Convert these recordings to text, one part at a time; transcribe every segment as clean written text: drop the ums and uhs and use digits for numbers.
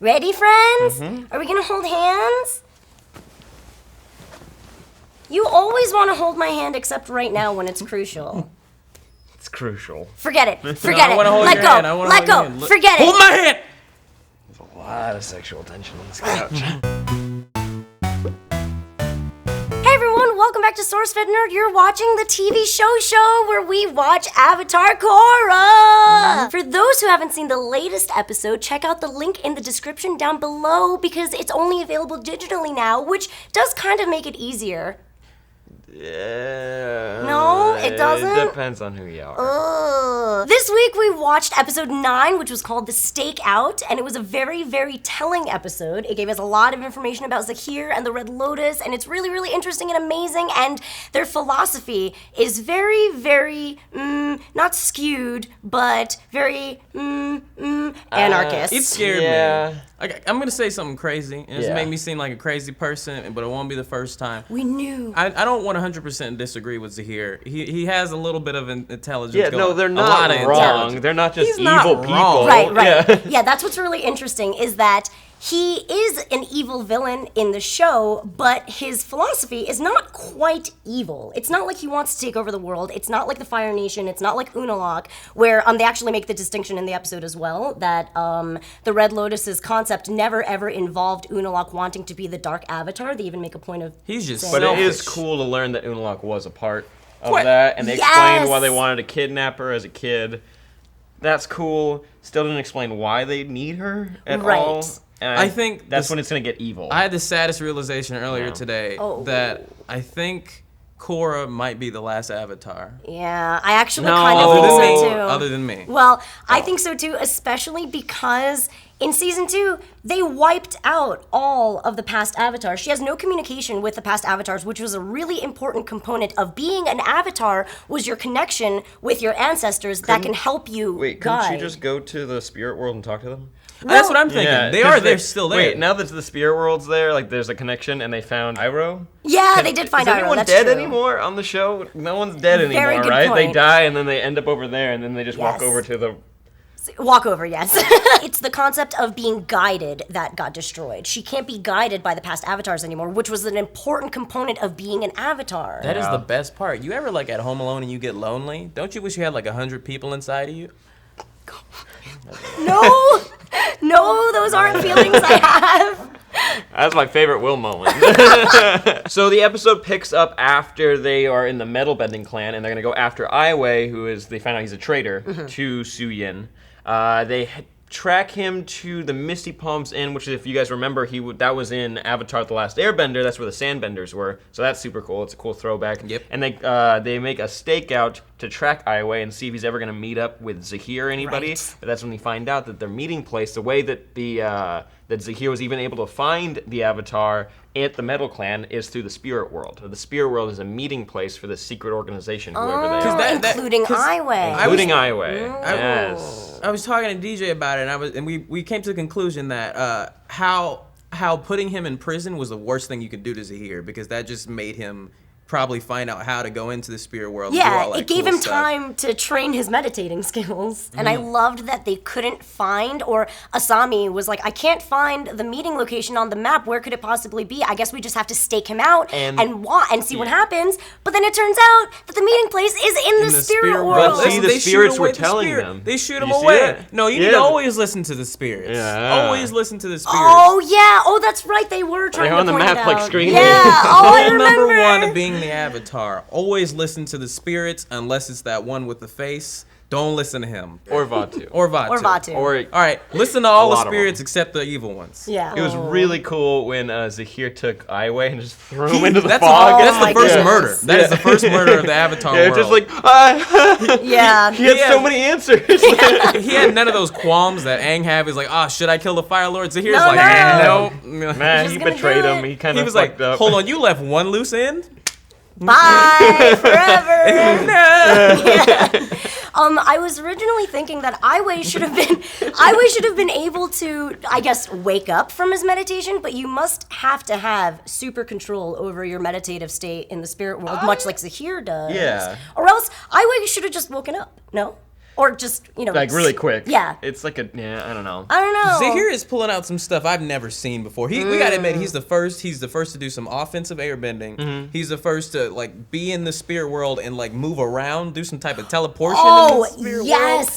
Ready, friends? Are we gonna hold hands? You always want to hold my hand except right now when it's crucial. It's crucial. Forget it. Forget it. Let go. Let go. Forget it. Hold my hand! There's a lot of sexual tension on this couch. Hey everyone, welcome back to SourceFedNERD. You're watching the TV show where we watch Avatar Korra. For those who haven't seen the latest episode, check out the link in the description down below because it's only available digitally now, which does kind of make it easier. Yeah. No, it doesn't? It depends on who you are. This week we watched episode 9, which was called The Stakeout, and it was a very, very telling episode. It gave us a lot of information about Zahir and the Red Lotus, and it's really, really interesting and amazing, and their philosophy is very, very, not skewed, but very, anarchist. It scared me. I'm gonna say something crazy, and it's made me seem like a crazy person, but it won't be the first time. We knew. I don't want to 100% disagree with Zahir. He has a little bit of intelligence. Yeah, going. no, they're not wrong. They're not just evil people. Right. Yeah, that's what's really interesting is that he is an evil villain in the show, but his philosophy is not quite evil. It's not like he wants to take over the world. It's not like the Fire Nation. It's not like Unalaq, where they actually make the distinction in the episode as well that the Red Lotus's concept never ever involved Unalaq wanting to be the Dark Avatar. They even make a point of He's just saying But selfish. it is cool to learn that Unalaq was a part of that, and they explained why they wanted to kidnap her as a kid. That's cool. Still didn't explain why they need her at all. And I think that's when it's gonna get evil. I had the saddest realization earlier today that I think Korra might be the last Avatar. Yeah, I actually kind of think so too. Other than me. Well, I think so too, especially because in season 2, they wiped out all of the past avatars. She has no communication with the past avatars, which was a really important component of being an avatar, was your connection with your ancestors that can help you Wait, guide. couldn't she just go to the spirit world and talk to them? That's what I'm thinking. Yeah, They're still there. Wait, now that the spirit world's there, like there's a connection, and they found Iroh. Yeah, they did find Iroh. Is anyone that's dead true. anymore on the show? No one's dead Very anymore, good right? point. They die, and then they end up over there, and then they just walk Yes. over to the. Walk over, yes. It's the concept of being guided that got destroyed. She can't be guided by the past avatars anymore, which was an important component of being an avatar. That is the best part. You ever like at home alone and you get lonely? Don't you wish you had like 100 people inside of you? No, those aren't feelings I have. That's my favorite Will moment. So the episode picks up after they are in the metal bending clan, and they're gonna go after Aiwei, they find out he's a traitor to Suyin. They track him to the Misty Palms Inn, which, if you guys remember, that was in Avatar: The Last Airbender. That's where the Sandbenders were. So that's super cool. It's a cool throwback. Yep. And they make a stakeout to track Aiwei and see if he's ever going to meet up with Zahir or anybody. Right. But that's when we find out that their meeting place, the way that that Zahir was even able to find the Avatar at the Metal Clan, is through the Spirit World. The Spirit World is a meeting place for the secret organization, whoever they are. Including Aiwei. Including Aiwei. Yes. I was talking to DJ about it, and we came to the conclusion that how putting him in prison was the worst thing you could do to Zahir, because that just made him probably find out how to go into the spirit world. Yeah, and do all that it gave cool him stuff. time to train his meditating skills. And I loved that they couldn't find, or Asami was like, I can't find the meeting location on the map. Where could it possibly be? I guess we just have to stake him out and see what happens. But then it turns out that the meeting place is in the spirit world. But see, the They spirits shoot were away the telling spirit. them. They shoot Did him you see away. that? No, you need to always listen to the spirits. Yeah. Always listen to the spirits. Oh, yeah. Oh, that's right. They were trying They're on to the point map, it like, out. screaming. Yeah. Oh, I Rule remember. number 1 of being the Avatar: always listen to the spirits, unless it's that one with the face. Don't listen to him. Or Vatu. Or Vatu. Or all right, listen to all the lot of spirits except the evil ones. Yeah. It was really cool when Zahir took Aiwei and just threw him into the That's fog. that's the first goodness. murder. That is the first murder of the Avatar Yeah, world. just like, Yeah. he had so many answers. He had none of those qualms that Aang had. He's like, should I kill the Fire Lord? Zahir's No, like, no. no. Man, He's he gonna betrayed do him. it. He kind He of was like, fucked up. hold on, you left one loose end? Bye forever. No. Yeah. I was originally thinking that Aiwei should have been able to, I guess, wake up from his meditation, but you must have to have super control over your meditative state in the spirit world, much like Zahir does. Yeah. Or else Aiwei should have just woken up. No? Or just, Like really quick. Yeah. It's like I don't know. I don't know. Zahir is pulling out some stuff I've never seen before. We gotta admit, he's the first to do some offensive airbending. Mm-hmm. He's the first to like be in the spirit world and like move around, do some type of teleportation in the spirit world.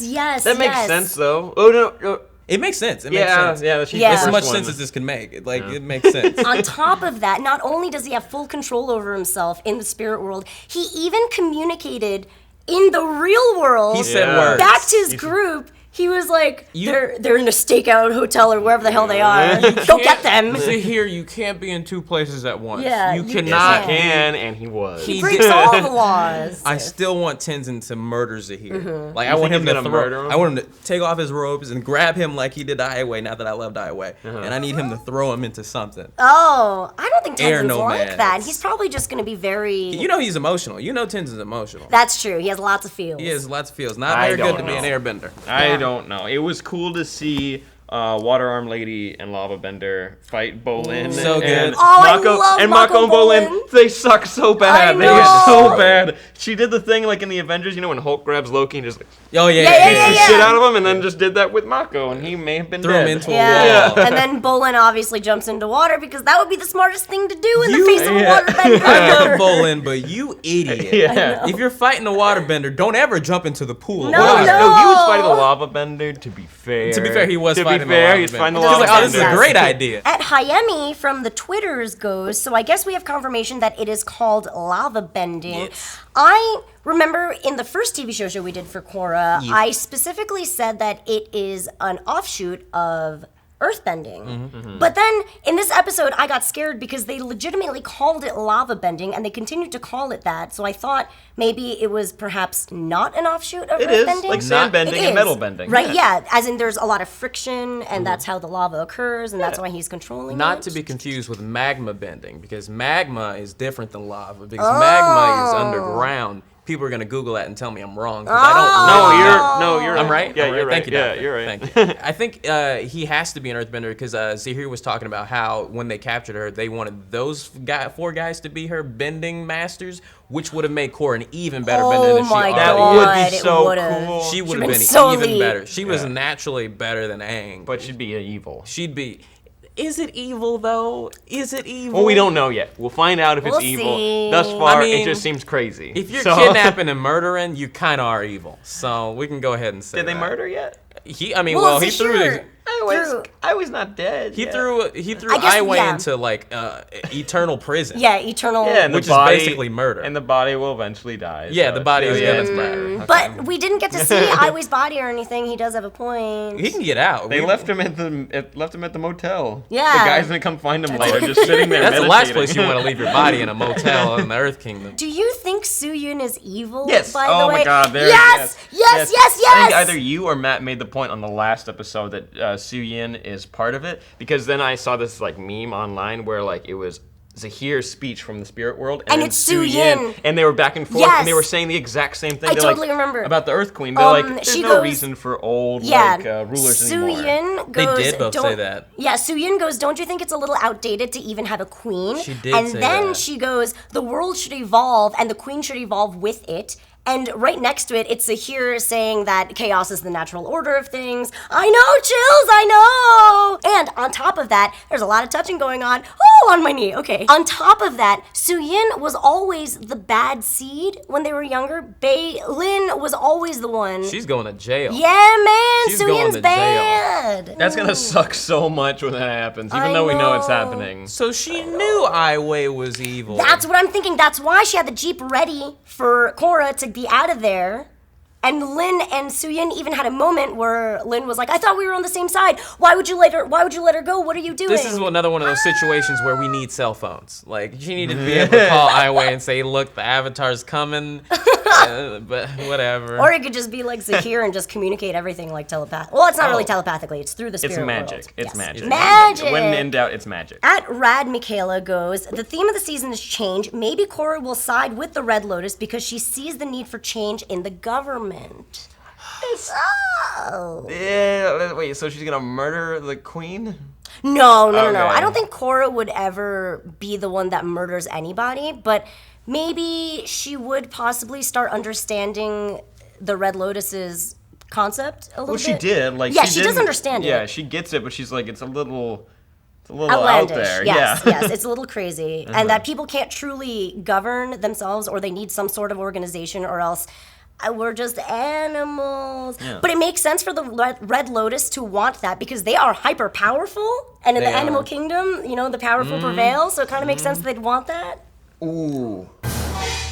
yes. That makes sense though. Oh no. It makes sense. It makes sense. Yeah. As much sense as this can make. It makes sense. On top of that, not only does he have full control over himself in the spirit world, he even communicated in the real world. He said words. Back to his group. He was like, they're in a stakeout hotel or wherever the hell they are. Go get them. Zahir, you can't be in two places at once. Yeah, you you cannot. He can, and he was. He breaks all the laws. I still want Tenzin to murder Zahir. Mm-hmm. Like I want think him he's to gonna throw. murder him? I want him to take off his robes and grab him like he did Aiwei. Now that I loved Aiwei, and I need him to throw him into something. Oh, I don't think Air Tenzin's nomads. like that. He's probably just going to be very... You know he's emotional. You know Tenzin's emotional. That's true. He has lots of feels. He has lots of feels. Not I very good to don't be an know. airbender. I don't know. It was cool to see Water Arm Lady and Lava Bender fight Bolin. So good. And I Mako love and Mako Mako and Bolin. Bolin. They suck so bad. I They are know. so bad. She did the thing like in the Avengers, when Hulk grabs Loki and just like, Oh yeah. Yeah. beats the shit out of him, and then just did that with Mako, and he may have been Threw dead. him into Yeah. a wall. And then Bolin obviously jumps into water because that would be the smartest thing to do in the You- face of a yeah. waterbender. I love Bolin, but you idiot. Yeah. If you're fighting a waterbender, don't ever jump into the pool. No, Well, no. he was fighting the Lava Bender. To be fair, To be fair, he was fighting the fair, lava he was bender. fighting the He was Lava like, oh, this is a Bender. great idea. At Hayemi from the Twitters goes, so I guess we have confirmation that it is called lava bending. Yes. I remember in the first TV show we did for Korra, I specifically said that it is an offshoot of earthbending. But then in this episode, I got scared because they legitimately called it lava bending and they continued to call it that. So I thought maybe it was perhaps not an offshoot of It is, earthbending. like sand bending It and is. metal bending. Right, yeah. As in there's a lot of friction and that's how the lava occurs and that's why he's controlling Not it. to be confused with magma bending, because magma is different than lava. Because magma is underground. People are gonna Google that and tell me I'm wrong. 'Cause I don't. No, you're I'm right. Yeah, I'm you're right. Thank you, Yeah, Doctor. you're right. Thank you. I think he has to be an earthbender because Zahir was talking about how when they captured her, they wanted those four guys to be her bending masters, which would have made Korra an even better bender than she my already That God. would be it so would've. cool. She would Should've have been been so even elite. better. She was Yeah. naturally better than Aang. But she'd be evil. She'd be. Is it evil though? Is it evil? Well, we don't know yet. We'll find out if We'll it's evil. see. Thus far, I mean, it just seems crazy. If you're So- kidnapping and murdering, you kind of are evil. So we can go ahead and say Did they that. murder yet? He threw Zahir I was not dead. he yet. threw I guess, Aiwei yeah. into like eternal prison. Yeah, eternal. Yeah, and which the is body, basically murder. And the body will eventually die. Yeah, so the body it's- is yeah, gonna it's die. better. But we didn't get to see Aiwei's body or anything. He does have a point. He can get out. They left him at the motel. Yeah. The guy's gonna come find him later, just sitting there. That's the last meditating. place you want to leave your body, in a motel in the Earth Kingdom. Do you think Soo-Yun is evil? Yes. By Oh the way? my God. There. Yes. Yes. I think either you or Matt made the point on the last episode that Soo-Yin is part of it, because then I saw this like meme online where like it was Zahir's speech from the spirit world, And then it's Soo-Yin. and they were back and forth, Yes. and they were saying the exact same thing. I They're totally like, remember. about the Earth Queen. They're like, there's she no goes- reason for old rulers anymore. Soo-Yin They goes, did both "Don't-" say that. Yeah, Soo-Yin goes, don't you think it's a little outdated to even have a queen? She did And say then that. she goes, the world should evolve and the queen should evolve with it. And right next to it, it's Zahir saying that chaos is the natural order of things. I know, chills, I know! And on top of that, there's a lot of touching going on. Oh, on my knee, okay. On top of that, Soo-Yin was always the bad seed when they were younger. Bei-Lin was always the one. She's going to jail. Yeah, man, She's going Soo-Yin's to jail. bad. That's gonna suck so much when that happens, even though we know it's know. happening. So she knew Aiwei was evil. That's what I'm thinking. That's why she had the Jeep ready for Korra to be out of there. And Lin and Soo-Yin even had a moment where Lin was like, I thought we were on the same side. Why would you let her go? What are you doing? This is another one of those situations where we need cell phones. Like, she needed to be able to call Aiwei and say, look, the Avatar's coming. But whatever. Or it could just be like Zahir and just communicate everything like telepath. Well, it's not really telepathically. It's through the spirit It's magic. world. It's Yes. magic. Magic. When in doubt, it's magic. At Rad Michaela goes, the theme of the season is change. Maybe Korra will side with the Red Lotus because she sees the need for change in the government. Oh. Yeah, wait, so she's gonna murder the queen? No. Okay. I don't think Korra would ever be the one that murders anybody, but maybe she would possibly start understanding the Red Lotus's concept a little Well, bit. she did. Like, yeah, she does didn't- understand it. Yeah, she gets it, but she's like, it's a little out Outlandish. there. Yes, Yeah. yes, it's a little crazy, and that people can't truly govern themselves, or they need some sort of organization, or else we're just animals. Yeah. But it makes sense for the Red Lotus to want that because they are hyper powerful, and in They the animal are. kingdom, the powerful prevail. So it kind of makes sense they'd want that. Ooh.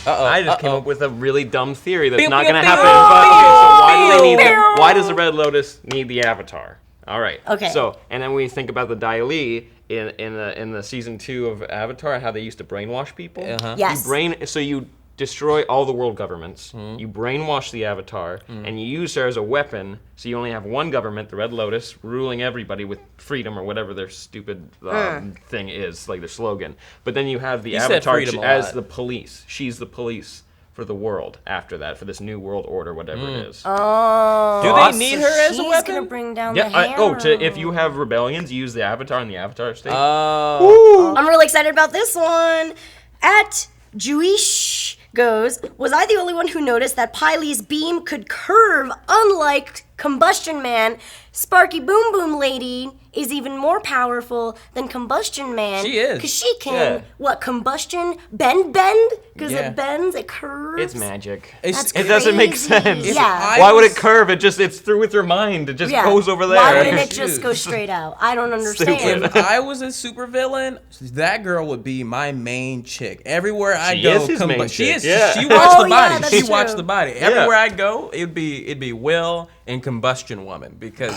I just came up with a really dumb theory that's Bing, not bing, going to bing, happen. bing, But, okay, so why do they need bing. why does the Red Lotus need the Avatar? All right. Okay. So, and then we think about the Dai Li in the season 2 of Avatar, how they used to brainwash people. Yes. So you destroy all the world governments. You brainwash the Avatar, and you use her as a weapon. So you only have one government, the Red Lotus, ruling everybody with freedom or whatever their stupid thing is, like their slogan. But then you have the You said Avatar freedom a as lot. the police. She's the police for the world after that, for this new world order, whatever it is. Oh. Do they need her as a She's weapon? gonna bring down Yeah. the harem. If you have rebellions, you use the Avatar in the Avatar state. I'm really excited about this one. At Jewish goes, was I the only one who noticed that Pylee's beam could curve unlike Combustion Man? Sparky Boom Boom Lady is even more powerful than Combustion Man. She is. Because she can, Yeah. what, combustion? Bend? Because Yeah. it bends, it curves. It's magic. It's- That's It doesn't make crazy. sense. Yeah. Why would it curve? It's through with your mind. It just Yeah. goes over there. Why wouldn't it Shoes. just go straight out? I don't understand. Stupid. If I was a supervillain, that girl would be my main chick. Everywhere I She go, is his main she chick, is. yeah. She watched Oh, the yeah, body. that's She true. watched the body. Everywhere I go, it'd be Will and Combustion Woman because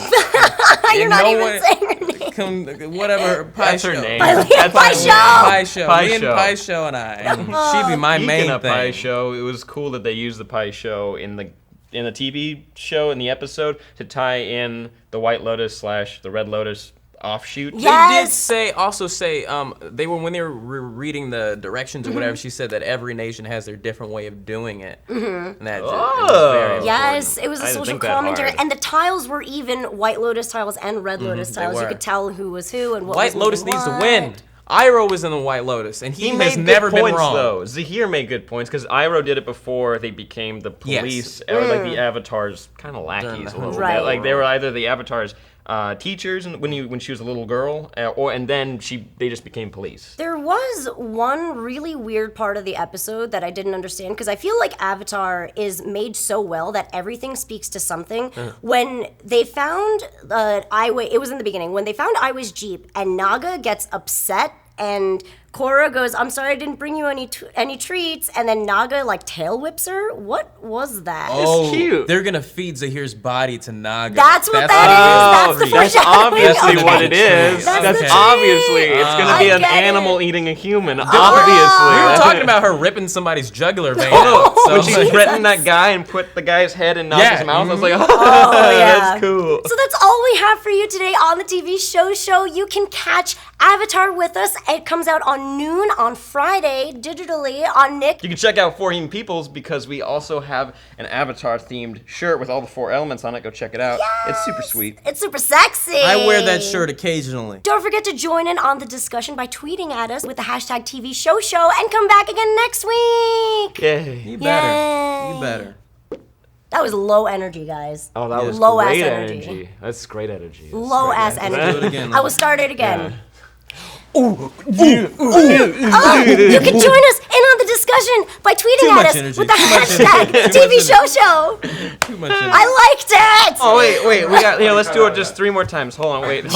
You're not even saying her name. whatever pie That's her show. name. Pie That's Pie her Show. name. Pie show. Pie Me and Show. Pie Show and I. And she'd be my Speaking main of thing. Pie Show, it was cool that they used the Pie Show in the TV show in the episode to tie in the White Lotus / the Red Lotus offshoot. Yeah. They did Yes. also say when they were reading the directions or Mm-hmm. whatever, she said that every nation has their different way of doing it. Mm-hmm. And that Oh. very Yes, important. it was a I didn't social think that commentary, hard. and the tiles were even White Lotus tiles and Red Lotus they tiles. You were. could tell who was who and what White was Lotus moving needs to what. win. Iroh was in the White Lotus, and he, He made has never good been points, wrong. though. Zahir made good points because Iroh did it before they became the police, or like the Avatar's kind of lackeys a little Right. bit. Like they were either the Avatar's teachers when she was a little girl, and then they just became police. There was one really weird part of the episode that I didn't understand because I feel like Avatar is made so well that everything speaks to something. When they found Aiwei, it was in the beginning, when they found Aiwei's Jeep and Naga gets upset and Korra goes, "I'm sorry I didn't bring you any treats," and then Naga like tail whips her. What was that? Oh, cute. They're gonna feed Zahir's body to Naga. That's what that is. That's the That's foreshadowing. obviously Okay. what it is. That's That's the treat. obviously it's gonna I be an get it. animal eating a human. We Obviously, were talking about her ripping somebody's jugular vein. Oh, out, when so she threatened that guy and put the guy's head in Naga's Yeah. mouth, I was like, Oh, yeah. that's cool. So that's all we have for you today on the TV show. You can catch Avatar with us. It comes out on noon on Friday digitally on Nick. You can check out For Human Peoples because we also have an Avatar-themed shirt with all the 4 elements on it. Go check it out. It's super sweet. It's super sexy. I wear that shirt occasionally. Don't forget to join in on the discussion by tweeting at us with the hashtag TV show and come back again next week. Yay. You better. Yay. You better. That was low energy, guys. Oh, that was Low ass great energy. energy. That's great energy. Low ass Do energy. it again. I will start it again. Yeah. You can join us in on the discussion by tweeting Too at much us energy. with the Too much hashtag energy. TV show. Too much. I liked it. Oh, wait. We got, let's do it just 3 more times. Hold on, wait.